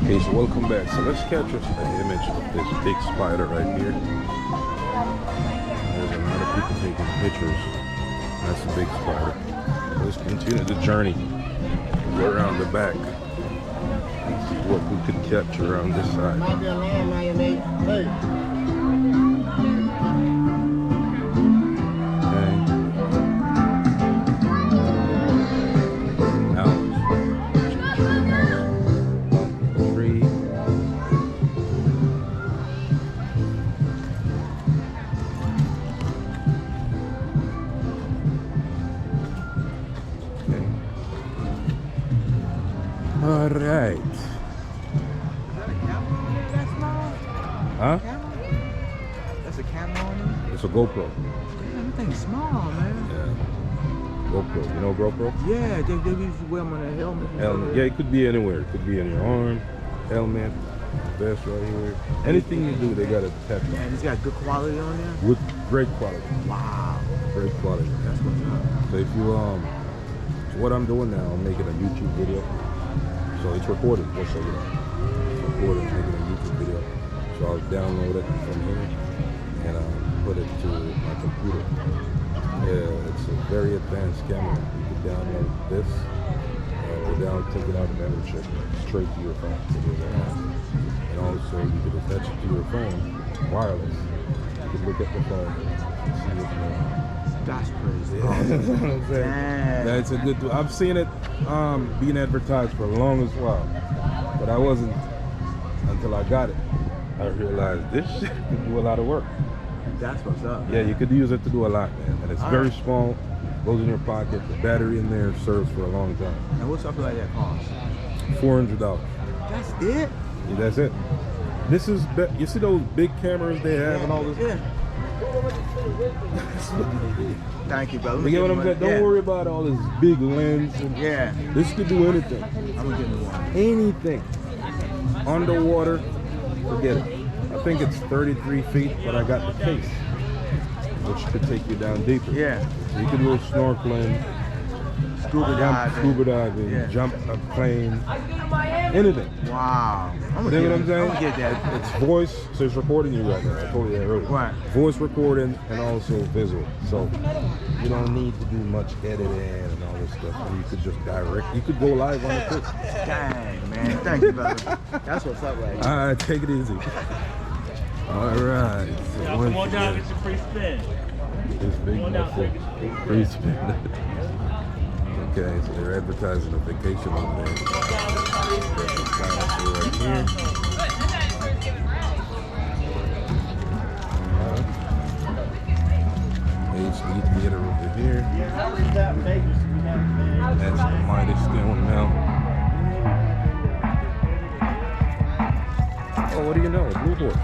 Okay, so welcome back. So let's capture an image of this big spider right here. There's a lot of people taking pictures. That's a big spider. So let's continue the journey. Go around the back and see what we could capture around this side. Might be a landmine, mate. Hey. All right. Is that a camera on there that small? Huh? Camera? That's a camera on there? It's a GoPro. Damn, that thing's small, man. Yeah. GoPro. You know GoPro? Yeah, they used to wear them on their helmet. Helmet. Yeah, it could be anywhere. It could be in your arm, helmet, vest right here. Anything you do, they got it tattooed. And it's got good quality on there? With great quality. Wow. Great quality. That's what's up. So if you so what I'm doing now, I'm making a YouTube video. So it's recorded, just so you know. It's recorded, making a YouTube video. So I'll download it from here and put it to my computer. Yeah, it's a very advanced camera. You can download this, take it out and then check straight to your phone. And also you can attach it to your phone, wireless. You can look at the phone and see what's going on. That's crazy. Yeah, that's what I'm saying. That's a good tool. I've seen it being advertised for the longest while, but I wasn't until I got it. I realized this shit could do a lot of work. That's what's up. Yeah, you could use it to do a lot, man. And it's very small, goes in your pocket. The battery in there serves for a long time. And what's something like that cost? $400. That's it? Yeah, that's it. This is, you see those big cameras they have and all this? Yeah. Thank you, brother. You get what I'm saying? Don't worry about all this big lens. And yeah. This could do anything. I'm gonna give you one. Anything. Underwater, forget it. I think it's 33 feet, but I got the case, which could take you down deeper. Yeah. So you can go snorkeling, scuba diving, yeah. Jump a plane, anything. Wow. You know what I'm saying? I'm gonna get that. It's voice, so it's recording you right now. I told you that earlier. Right. Voice recording and also visual. So you don't need to do much editing and all this stuff. You could just direct. You could go live on the clip. Dang, man. Thank you, brother. That's what's up right here. All right, take it easy. All right. So Y'all come on down, get your free spin. This big muffle, free spin. Okay, so they're advertising a vacation over there. Right here. HD theater over here. That's the Mighty Stone now. Oh, what do you know? A blue horse.